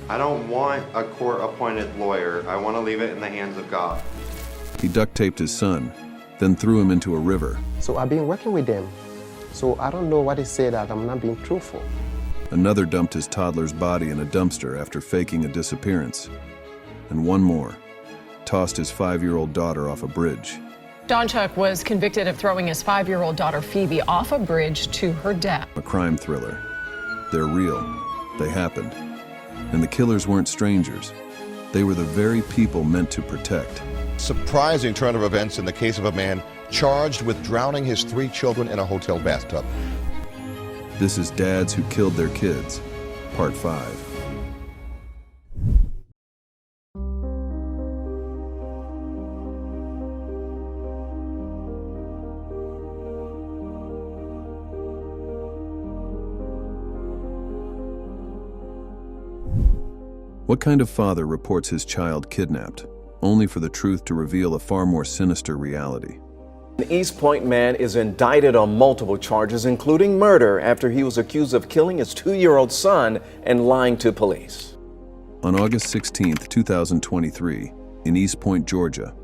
I don't want a court-appointed lawyer. I want to leave it in the hands of God. He duct-taped his son, then threw him into a river. So I've been working with them. So I don't know why they say that I'm not being truthful. Another dumped his toddler's body in a dumpster after faking a disappearance. And one more tossed his 5-year-old daughter off a bridge. Jonchuck was convicted of throwing his 5-year-old daughter Phoebe off a bridge to her death. A crime thriller. They're real. They happened. And the killers weren't strangers. They were the very people meant to protect. Surprising turn of events in the case of a man charged with drowning his 3 children in a hotel bathtub. This is Dads Who Killed Their Kids, Part 5. What kind of father reports his child kidnapped, only for the truth to reveal a far more sinister reality? An East Point man is indicted on multiple charges, including murder, after he was accused of killing his 2-year-old son and lying to police. On August 16, 2023, in East Point, Georgia,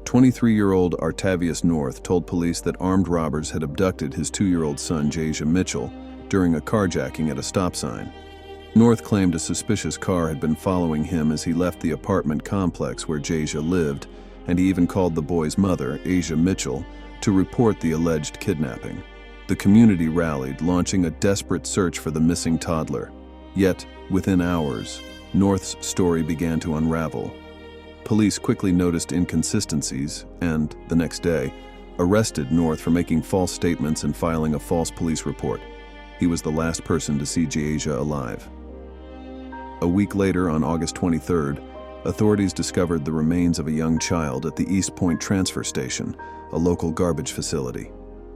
23-year-old Artavius North told police that armed robbers had abducted his 2-year-old son, Jasia Mitchell, during a carjacking at a stop sign. North claimed a suspicious car had been following him as he left the apartment complex where Jasia lived, and he even called the boy's mother, Asia Mitchell, to report the alleged kidnapping. The community rallied, launching a desperate search for the missing toddler. Yet, within hours, North's story began to unravel. Police quickly noticed inconsistencies and, the next day, arrested North for making false statements and filing a false police report. He was the last person to see Jasia alive. A week later, on August 23rd, authorities discovered the remains of a young child at the East Point Transfer Station, a local garbage facility.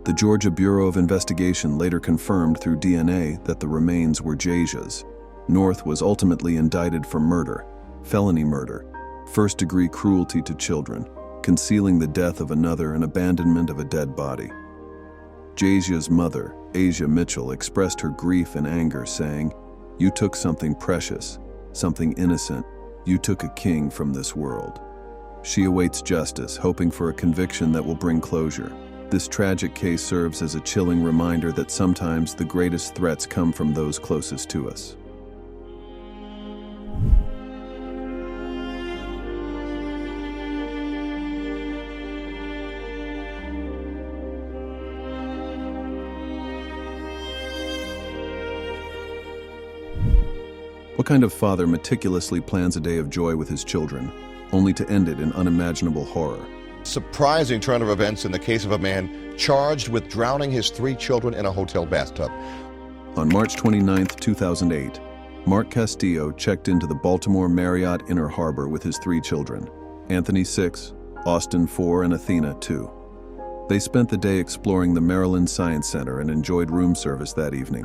The Georgia Bureau of Investigation later confirmed through DNA that the remains were Jasia's. North was ultimately indicted for murder, felony murder, first-degree cruelty to children, concealing the death of another and abandonment of a dead body. Jasia's mother, Asia Mitchell, expressed her grief and anger, saying, "You took something precious, something innocent. You took a king from this world." She awaits justice, hoping for a conviction that will bring closure. This tragic case serves as a chilling reminder that sometimes the greatest threats come from those closest to us. What kind of father meticulously plans a day of joy with his children, only to end it in unimaginable horror? Surprising turn of events in the case of a man charged with drowning his 3 children in a hotel bathtub. On March 29, 2008, Mark Castillo checked into the Baltimore Marriott Inner Harbor with his 3 children, Anthony 6, Austin 4, and Athena 2. They spent the day exploring the Maryland Science Center and enjoyed room service that evening.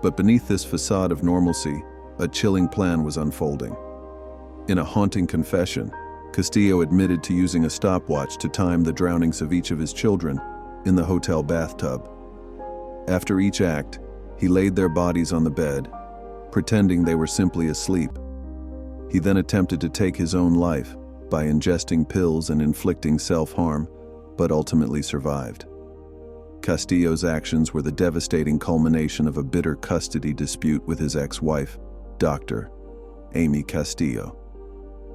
But beneath this facade of normalcy, a chilling plan was unfolding. In a haunting confession, Castillo admitted to using a stopwatch to time the drownings of each of his children in the hotel bathtub. After each act, he laid their bodies on the bed, pretending they were simply asleep. He then attempted to take his own life by ingesting pills and inflicting self-harm, but ultimately survived. Castillo's actions were the devastating culmination of a bitter custody dispute with his ex-wife, Dr. Amy Castillo.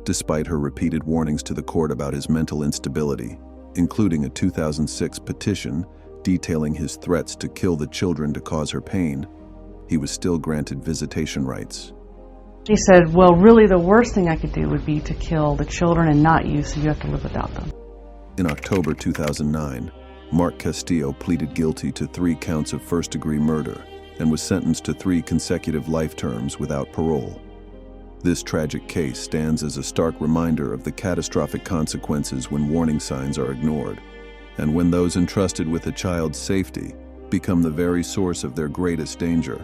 Despite her repeated warnings to the court about his mental instability, including a 2006 petition detailing his threats to kill the children to cause her pain, he was still granted visitation rights. She said, "Well, really the worst thing I could do would be to kill the children and not you, so you have to live without them." In October 2009, Mark Castillo pleaded guilty to 3 counts of first-degree murder and was sentenced to 3 consecutive life terms without parole. This tragic case stands as a stark reminder of the catastrophic consequences when warning signs are ignored, and when those entrusted with a child's safety become the very source of their greatest danger.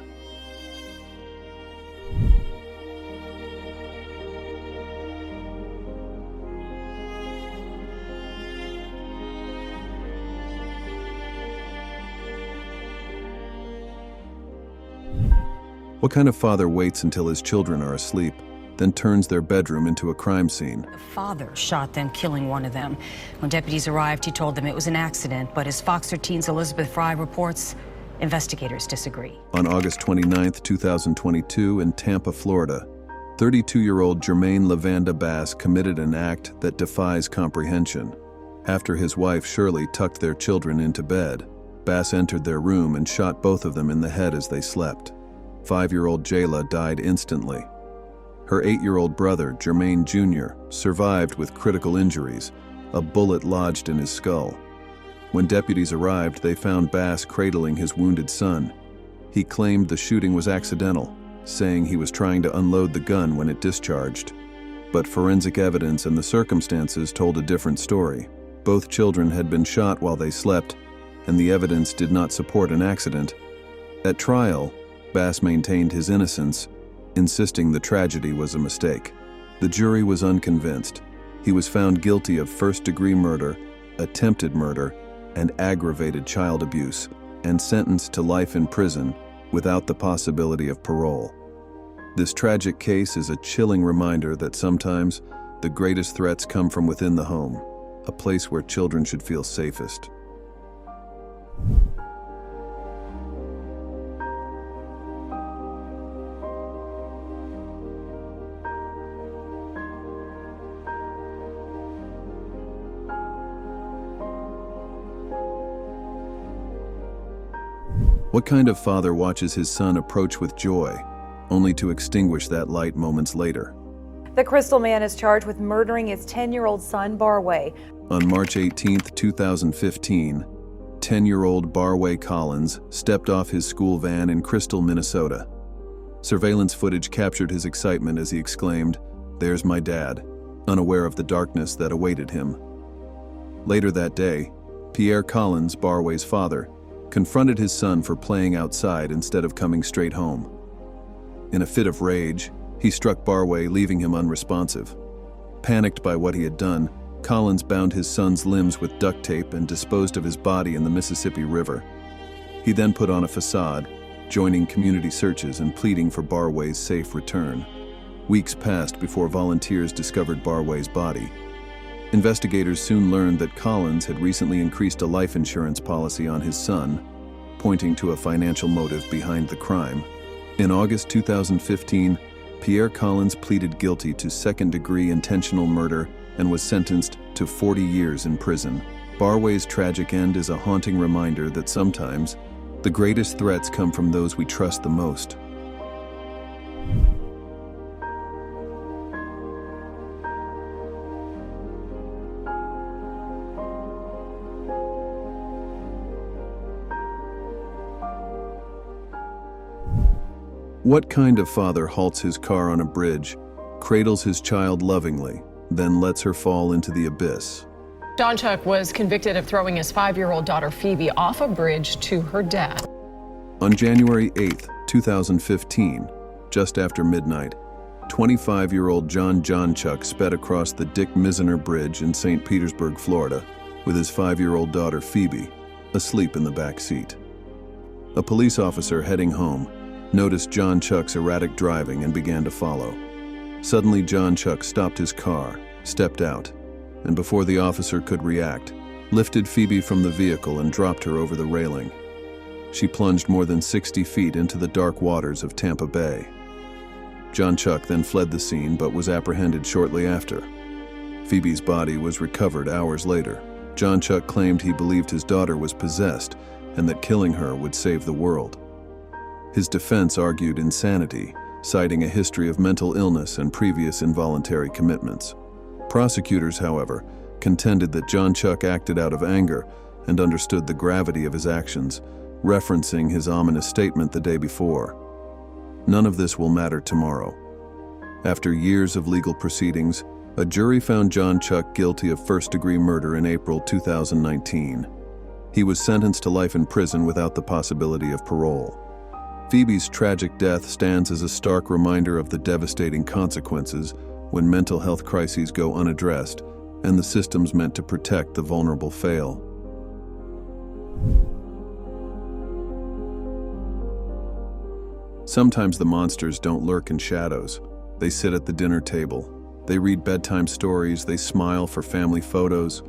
What kind of father waits until his children are asleep, then turns their bedroom into a crime scene. The father shot them, killing one of them. When deputies arrived, he told them it was an accident, but as Fox 13's Elizabeth Fry reports, investigators disagree. On August 29, 2022, in Tampa, Florida, 32-year-old Germaine Lavanda Bass committed an act that defies comprehension. After his wife Shirley tucked their children into bed, Bass entered their room and shot both of them in the head as they slept. 5-year-old Jayla died instantly. Her 8-year-old brother, Germaine Jr., survived with critical injuries, a bullet lodged in his skull. When deputies arrived, they found Bass cradling his wounded son. He claimed the shooting was accidental, saying he was trying to unload the gun when it discharged. But forensic evidence and the circumstances told a different story. Both children had been shot while they slept, and the evidence did not support an accident. At trial, Bass maintained his innocence, insisting the tragedy was a mistake. The jury was unconvinced. He was found guilty of first-degree murder, attempted murder, and aggravated child abuse, and sentenced to life in prison without the possibility of parole. This tragic case is a chilling reminder that sometimes the greatest threats come from within the home, a place where children should feel safest. What kind of father watches his son approach with joy, only to extinguish that light moments later? The Crystal Man is charged with murdering his 10-year-old son, Barway. On March 18, 2015, 10-year-old Barway Collins stepped off his school van in Crystal, Minnesota. Surveillance footage captured his excitement as he exclaimed, "There's my dad," unaware of the darkness that awaited him. Later that day, Pierre Collins, Barway's father, confronted his son for playing outside instead of coming straight home. In a fit of rage, he struck Barway, leaving him unresponsive. Panicked by what he had done, Collins bound his son's limbs with duct tape and disposed of his body in the Mississippi River. He then put on a facade, joining community searches and pleading for Barway's safe return. Weeks passed before volunteers discovered Barway's body. Investigators soon learned that Collins had recently increased a life insurance policy on his son, pointing to a financial motive behind the crime. In August 2015, Pierre Collins pleaded guilty to second-degree intentional murder and was sentenced to 40 years in prison. Barway's tragic end is a haunting reminder that sometimes the greatest threats come from those we trust the most. What kind of father halts his car on a bridge, cradles his child lovingly, then lets her fall into the abyss? Jonchuck was convicted of throwing his 5-year-old daughter Phoebe off a bridge to her death. On January 8, 2015, just after midnight, 25-year-old Jonchuck sped across the Dick Mizner Bridge in St. Petersburg, Florida, with his 5-year-old daughter Phoebe, asleep in the back seat. A police officer heading home noticed Jonchuck's erratic driving and began to follow. Suddenly, Jonchuck stopped his car, stepped out, and before the officer could react, lifted Phoebe from the vehicle and dropped her over the railing. She plunged more than 60 feet into the dark waters of Tampa Bay. Jonchuck then fled the scene but was apprehended shortly after. Phoebe's body was recovered hours later. Jonchuck claimed he believed his daughter was possessed and that killing her would save the world. His defense argued insanity, citing a history of mental illness and previous involuntary commitments. Prosecutors, however, contended that Jonchuck acted out of anger and understood the gravity of his actions, referencing his ominous statement the day before. None of this will matter tomorrow. After years of legal proceedings, a jury found Jonchuck guilty of first-degree murder in April 2019. He was sentenced to life in prison without the possibility of parole. Phoebe's tragic death stands as a stark reminder of the devastating consequences when mental health crises go unaddressed and the systems meant to protect the vulnerable fail. Sometimes the monsters don't lurk in shadows. They sit at the dinner table. They read bedtime stories. They smile for family photos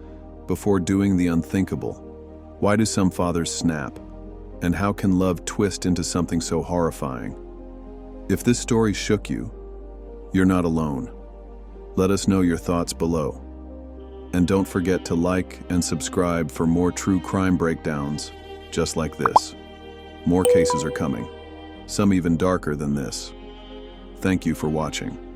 before doing the unthinkable. Why do some fathers snap? And how can love twist into something so horrifying? If this story shook you, you're not alone. Let us know your thoughts below. And don't forget to like and subscribe for more true crime breakdowns just like this. More cases are coming, some even darker than this. Thank you for watching.